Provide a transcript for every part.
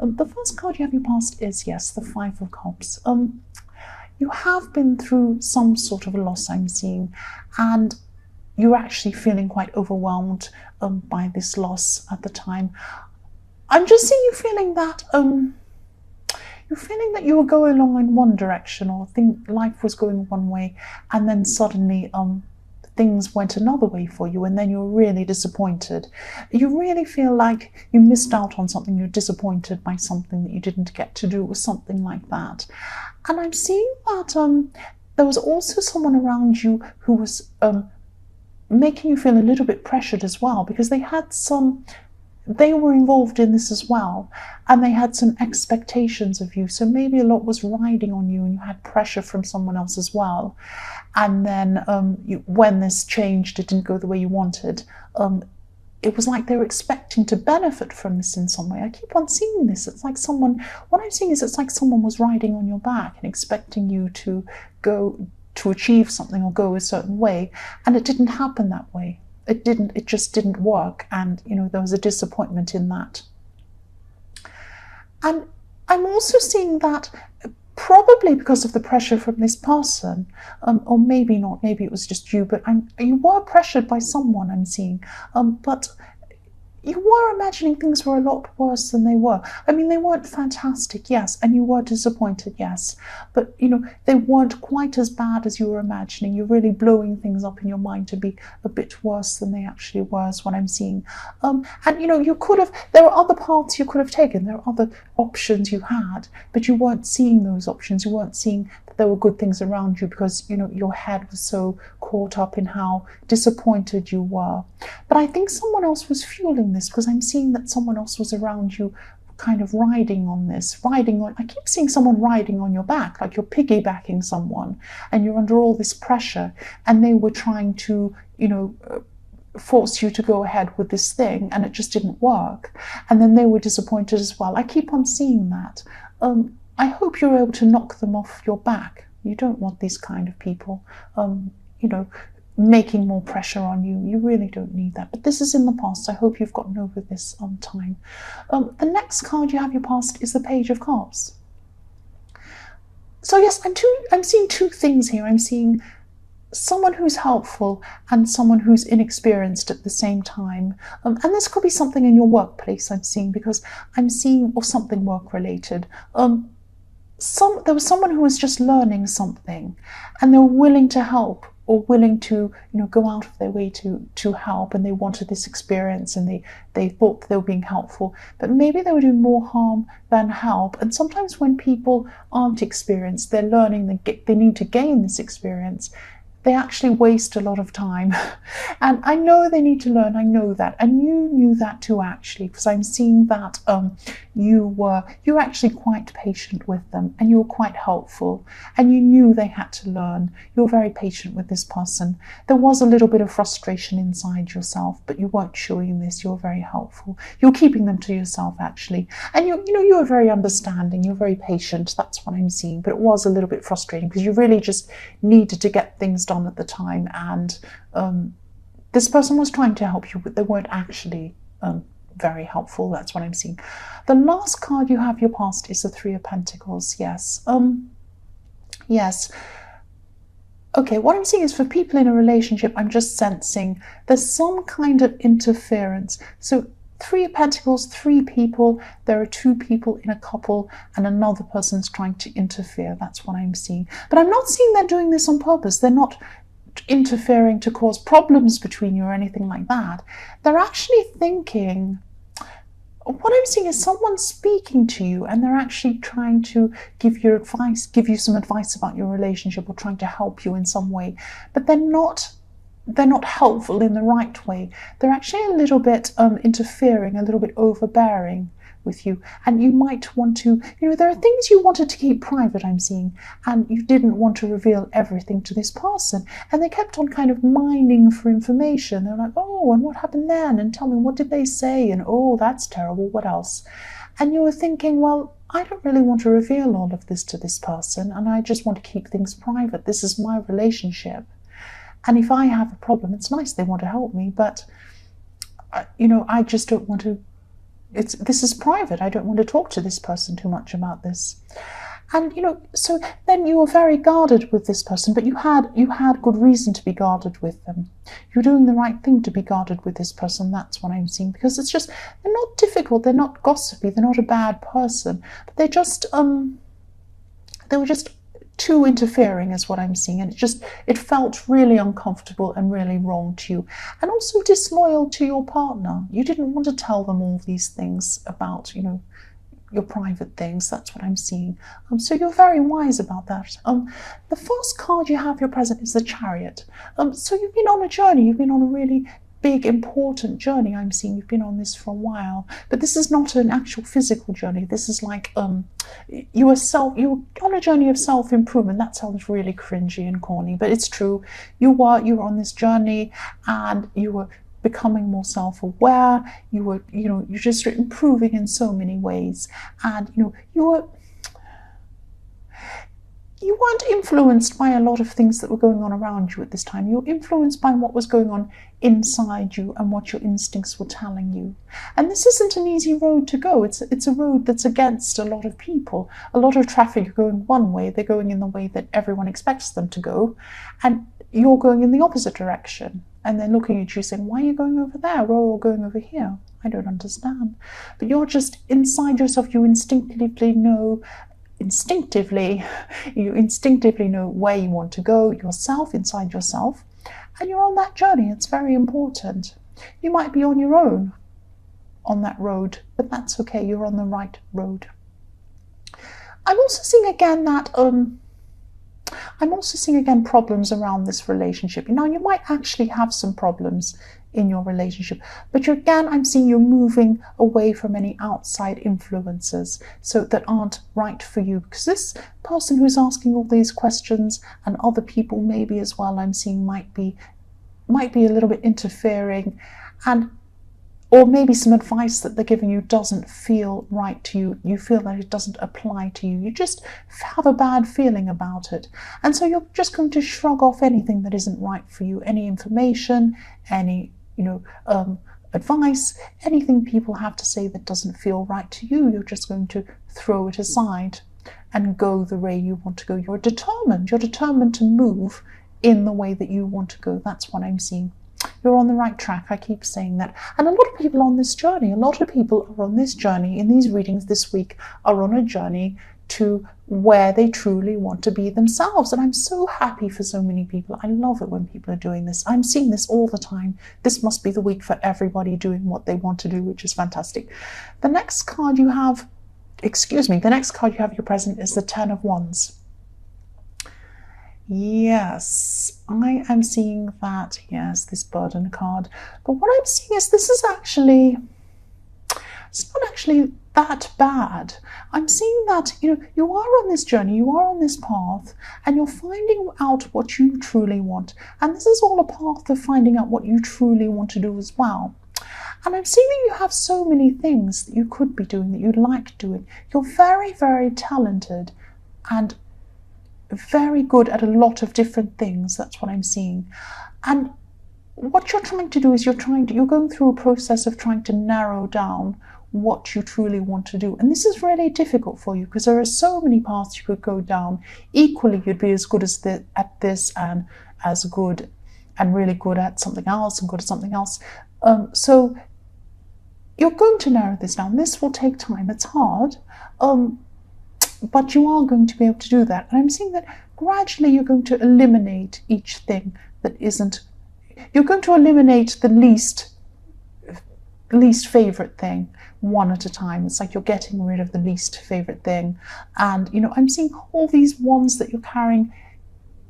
The first card you have your past is, yes, the Five of Cups. You have been through some sort of a loss, I'm seeing, and you're actually feeling quite overwhelmed by this loss at the time. I'm just seeing you feeling that you're feeling that you were going along in one direction, or think life was going one way, and then suddenly things went another way for you, and then you're really disappointed. You really feel like you missed out on something. You're disappointed by something that you didn't get to do, or something like that. And I'm seeing that there was also someone around you who was making you feel a little bit pressured as well, because they were involved in this as well, and they had some expectations of you. So maybe a lot was riding on you, and you had pressure from someone else as well. And then when this changed, it didn't go the way you wanted. It was like they were expecting to benefit from this in some way. I keep on seeing this. It's like what I'm seeing is it's like someone was riding on your back and expecting you to go to achieve something or go a certain way, and it didn't happen that way. It just didn't work, and there was a disappointment in that. And I'm also seeing that probably because of the pressure from this person, or maybe not, maybe it was just you, but you were pressured by someone, I'm seeing, but you were imagining things were a lot worse than they were. I mean, they weren't fantastic, yes, and you were disappointed, yes, but they weren't quite as bad as you were imagining. You're really blowing things up in your mind to be a bit worse than they actually were, is what I'm seeing. And you could have, there were other paths you could have taken, there were other options you had, but you weren't seeing those options. You weren't seeing that there were good things around you, because your head was so caught up in how disappointed you were. But I think someone else was fueling this, because I'm seeing that someone else was around you, kind of riding on this, I keep seeing someone riding on your back, like you're piggybacking someone, and you're under all this pressure, and they were trying to, force you to go ahead with this thing, and it just didn't work. And then they were disappointed as well. I keep on seeing that. I hope you're able to knock them off your back. You don't want these kind of people, making more pressure on you. You really don't need that. But this is in the past. I hope you've gotten over this on time. The next card you have your past is the Page of Cups. So yes, I'm seeing two things here. I'm seeing someone who's helpful and someone who's inexperienced at the same time. And this could be something in your workplace, I'm seeing, because I'm seeing, or something work related. There was someone who was just learning something, and they were willing to help, or willing to go out of their way to help, and they wanted this experience, and they thought they were being helpful, but maybe they were doing more harm than help. And sometimes when people aren't experienced, they're learning, they need to gain this experience, they actually waste a lot of time. And I know they need to learn, I know that, and you knew that too, actually, because I'm seeing that you were actually quite patient with them, and you were quite helpful, and you knew they had to learn. You were very patient with this person. There was a little bit of frustration inside yourself, but you weren't showing this. You were very helpful. You're keeping them to yourself, actually, and you were very understanding. You're very patient. That's what I'm seeing. But it was a little bit frustrating, because you really just needed to get things done at the time, and this person was trying to help you, but they weren't actually very helpful. That's what I'm seeing. The last card you have your past is the Three of Pentacles. Yes. Yes. Okay, what I'm seeing is for people in a relationship, I'm just sensing there's some kind of interference. So Three of Pentacles, three people, there are two people in a couple, and another person's trying to interfere. That's what I'm seeing. But I'm not seeing they're doing this on purpose. They're not interfering to cause problems between you or anything like that. They're actually thinking, what I'm seeing is someone speaking to you, and they're actually trying to give you advice, give you some advice about your relationship, or trying to help you in some way. But they're not helpful in the right way. They're actually a little bit interfering, a little bit overbearing with you, and you might want to, there are things you wanted to keep private, I'm seeing, and you didn't want to reveal everything to this person, and they kept on kind of mining for information. They're like, oh, and what happened then, and tell me, what did they say, and oh, that's terrible, what else? And you were thinking, well, I don't really want to reveal all of this to this person, and I just want to keep things private. This is my relationship, and if I have a problem, it's nice they want to help me, but I just don't want to this is private. I don't want to talk to this person too much about this. And so then you were very guarded with this person, but you had good reason to be guarded with them. You're doing the right thing to be guarded with this person. That's what I'm seeing, because it's just, they're not difficult, they're not gossipy, they're not a bad person, but they were just too interfering, is what I'm seeing, and it felt really uncomfortable and really wrong to you, and also disloyal to your partner. You didn't want to tell them all these things about your private things. That's what I'm seeing. So you're very wise about that. The first card you have, your present, is the Chariot. So you've been on a journey. You've been on a really big, important journey. I'm seeing you've been on this for a while, but this is not an actual physical journey. This is like you were on a journey of self-improvement. That sounds really cringy and corny, but it's true. You were on this journey, and you were becoming more self-aware. You're just improving in so many ways, and you weren't influenced by a lot of things that were going on around you at this time. You were influenced by what was going on inside you and what your instincts were telling you. And this isn't an easy road to go. It's a road that's against a lot of people. A lot of traffic are going one way. They're going in the way that everyone expects them to go, and you're going in the opposite direction. And they're looking at you saying, why are you going over there? We're all going over here. I don't understand. But you're just inside yourself. You instinctively know where you want to go yourself, inside yourself, and you're on that journey. It's very important. You might be on your own on that road, but that's okay. You're on the right road. I'm also seeing again problems around this relationship. Now, you might actually have some problems in your relationship, but I'm seeing you're moving away from any outside influences that aren't right for you, because this person who's asking all these questions, and other people maybe as well, I'm seeing might be a little bit interfering, or maybe some advice that they're giving you doesn't feel right to you. You feel that it doesn't apply to you. You just have a bad feeling about it. And so you're just going to shrug off anything that isn't right for you, any information, any advice, anything people have to say that doesn't feel right to you. You're just going to throw it aside and go the way you want to go. You're determined to move in the way that you want to go. That's what I'm seeing. You're on the right track. I keep saying that. And a lot of people on this journey, in these readings this week, are on a journey to where they truly want to be themselves. And I'm so happy for so many people. I love it when people are doing this. I'm seeing this all the time. This must be the week for everybody doing what they want to do, which is fantastic. The next card you have, your present, is the Ten of Wands. Yes, I am seeing that. Yes, this burden card. But what I'm seeing is it's not actually that bad. I'm seeing that, you are on this journey, you are on this path, and you're finding out what you truly want. And this is all a path of finding out what you truly want to do as well. And I'm seeing that you have so many things that you could be doing, that you'd like doing. You're very, very talented and very good at a lot of different things. That's what I'm seeing. And what you're trying to do is you're going through a process of trying to narrow down what you truly want to do. And this is really difficult for you, because there are so many paths you could go down. Equally, you'd be as good at this, and as good and really good at something else, and good at something else. So you're going to narrow this down. This will take time. It's hard. But you are going to be able to do that. And I'm seeing that gradually you're going to eliminate each thing that isn't. You're going to eliminate the least favorite thing one at a time. It's like you're getting rid of the least favorite thing. And, I'm seeing all these wands that you're carrying.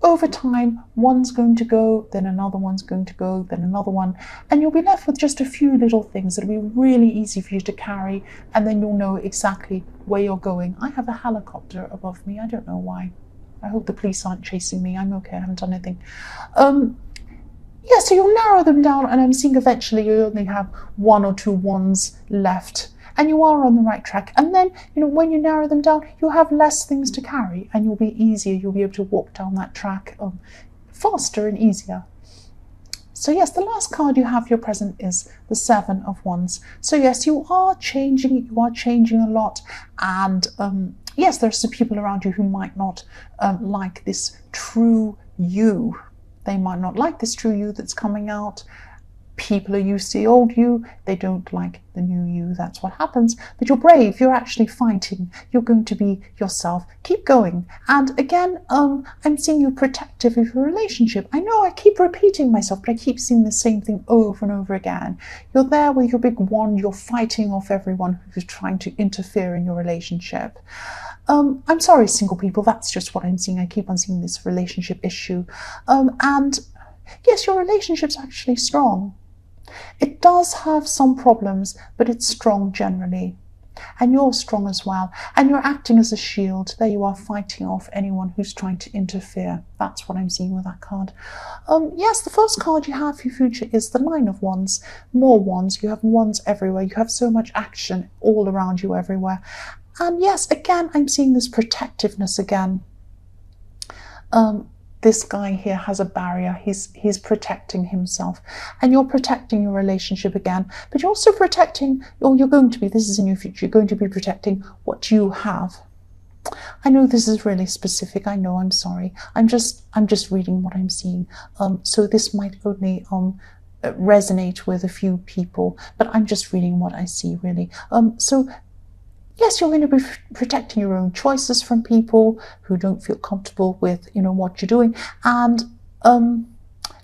Over time, one's going to go, then another one's going to go, then another one, and you'll be left with just a few little things that'll be really easy for you to carry, and then you'll know exactly where you're going. I have a helicopter above me. I don't know why. I hope the police aren't chasing me. I'm okay. I haven't done anything. So you'll narrow them down, and I'm seeing eventually you only have one or two wands left, and you are on the right track. And then, when you narrow them down, you'll have less things to carry, and you'll be easier. You'll be able to walk down that track faster and easier. So yes, the last card you have for your present is the Seven of Wands. So yes, you are changing a lot, and yes, there are some people around you who might not like this true you. They might not like this true you that's coming out. People are used to the old you, they don't like the new you, that's what happens. But you're brave, you're actually fighting, you're going to be yourself. Keep going. And again, I'm seeing you protective of your relationship. I know I keep repeating myself, but I keep seeing the same thing over and over again. You're there with your big wand, you're fighting off everyone who's trying to interfere in your relationship. I'm sorry, single people, that's just what I'm seeing. I keep on seeing this relationship issue. And yes, your relationship's actually strong. It does have some problems, but it's strong generally. And you're strong as well. And you're acting as a shield. There you are, fighting off anyone who's trying to interfere. That's what I'm seeing with that card. Yes, the first card you have for your future is the Nine of Wands. More wands. You have wands everywhere. You have so much action all around you everywhere. And yes, again, I'm seeing this protectiveness again. This guy here has a barrier. He's protecting himself, and you're protecting your relationship again, but you're also protecting, or you're going to be, this is in your future, you're going to be protecting what you have. I know this is really specific. I know, I'm sorry. I'm just reading what I'm seeing. So this might only resonate with a few people, but I'm just reading what I see, really. So yes, you're going to be protecting your own choices from people who don't feel comfortable with, what you're doing, and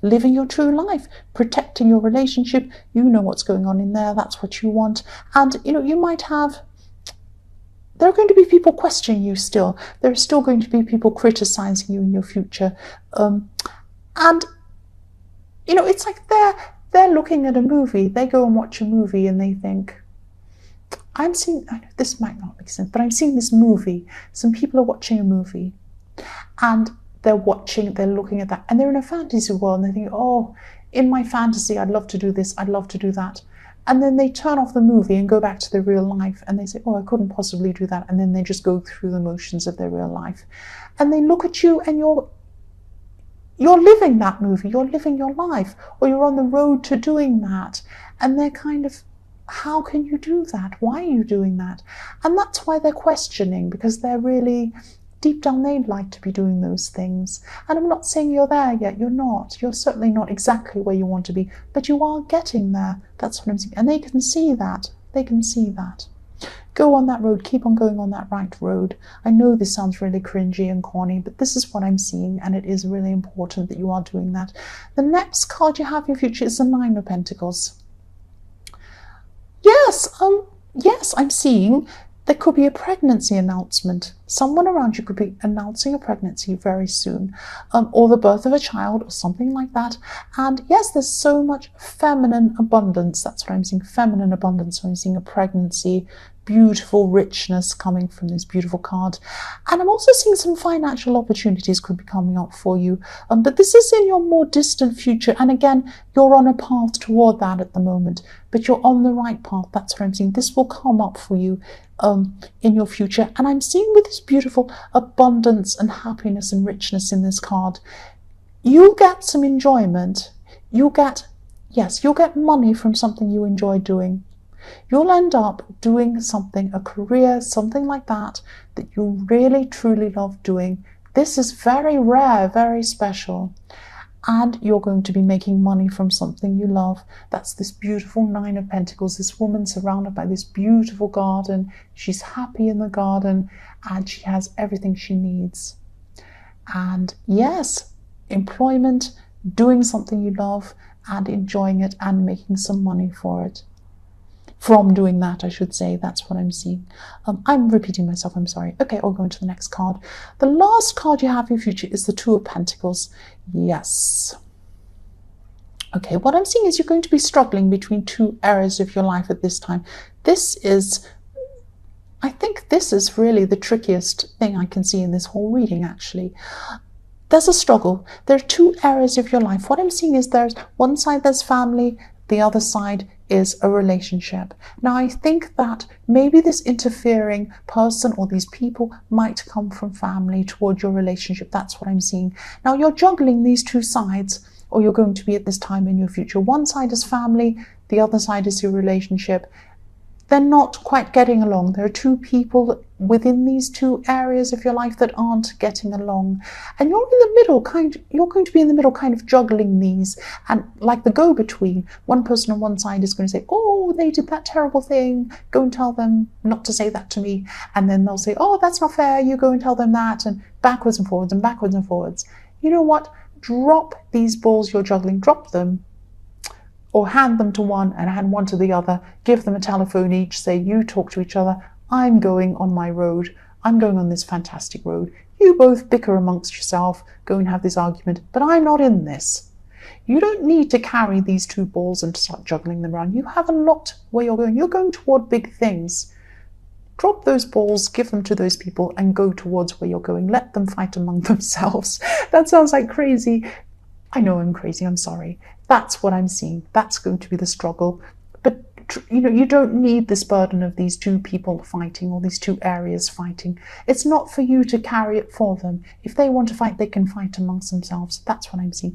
living your true life, protecting your relationship. You know what's going on in there. That's what you want. And, you might have, there are going to be people questioning you still. There are still going to be people criticizing you in your future. And, it's like they're looking at a movie. They go and watch a movie and they think, I know this might not make sense, but I'm seeing this movie. Some people are watching a movie and they're looking at that, and they're in a fantasy world, and they think, oh, in my fantasy, I'd love to do this, I'd love to do that. And then they turn off the movie and go back to their real life, and they say, oh, I couldn't possibly do that. And then they just go through the motions of their real life. And they look at you, and you're living that movie, you're living your life, or you're on the road to doing that. And they're kind of, how can you do that? Why are you doing that? And that's why they're questioning, because they're really, deep down, they'd like to be doing those things. And I'm not saying you're there yet. You're not. You're certainly not exactly where you want to be, but you are getting there. That's what I'm saying. And they can see that. They can see that. Go on that road. Keep on going on that right road. I know this sounds really cringy and corny, but this is what I'm seeing, and it is really important that you are doing that. The next card you have in your future is the Nine of Pentacles. Yes, I'm seeing there could be a pregnancy announcement. Someone around you could be announcing a pregnancy very soon, or the birth of a child or something like that. And yes, there's so much feminine abundance. That's what I'm seeing, feminine abundance. So I'm seeing a pregnancy, beautiful richness coming from this beautiful card. And I'm also seeing some financial opportunities could be coming up for you. But this is in your more distant future. And again, you're on a path toward that at the moment, but you're on the right path. That's what I'm seeing. This will come up for you in your future. And I'm seeing with this beautiful abundance and happiness and richness in this card, you'll get some enjoyment. You'll get money from something you enjoy doing. You'll end up doing something, a career, something like that you really, truly love doing. This is very rare, very special. And you're going to be making money from something you love. That's this beautiful Nine of Pentacles. This woman surrounded by this beautiful garden. She's happy in the garden, and she has everything she needs. And yes, employment, doing something you love and enjoying it and making some money for it. From doing that, I should say. That's what I'm seeing. I'm repeating myself, I'm sorry. Okay, I'll go into the next card. The last card you have in your future is the Two of Pentacles. Yes. Okay, what I'm seeing is you're going to be struggling between two areas of your life at this time. I think this is really the trickiest thing I can see in this whole reading, actually. There's a struggle. There are two areas of your life. What I'm seeing is there's one side, there's family, the other side is a relationship. Now, I think that maybe this interfering person or these people might come from family toward your relationship. That's what I'm seeing. Now, you're juggling these two sides, or you're going to be at this time in your future. One side is family, the other side is your relationship. They're not quite getting along. There are two people within these two areas of your life that aren't getting along. And you're in the middle, you're going to be in the middle, kind of juggling these. And like the go-between, one person on one side is going to say, oh, they did that terrible thing. Go and tell them not to say that to me. And then they'll say, oh, that's not fair. You go and tell them that. And backwards and forwards and backwards and forwards. You know what? Drop these balls you're juggling. Drop them. Or hand them to one and hand one to the other, give them a telephone each, say, you talk to each other, I'm going on my road, I'm going on this fantastic road. You both bicker amongst yourself, go and have this argument, but I'm not in this. You don't need to carry these two balls and start juggling them around. You have a lot where you're going. You're going toward big things. Drop those balls, give them to those people, and go towards where you're going. Let them fight among themselves. That sounds like crazy. I know I'm crazy, I'm sorry. That's what I'm seeing. That's going to be the struggle. But, you don't need this burden of these two people fighting or these two areas fighting. It's not for you to carry it for them. If they want to fight, they can fight amongst themselves. That's what I'm seeing.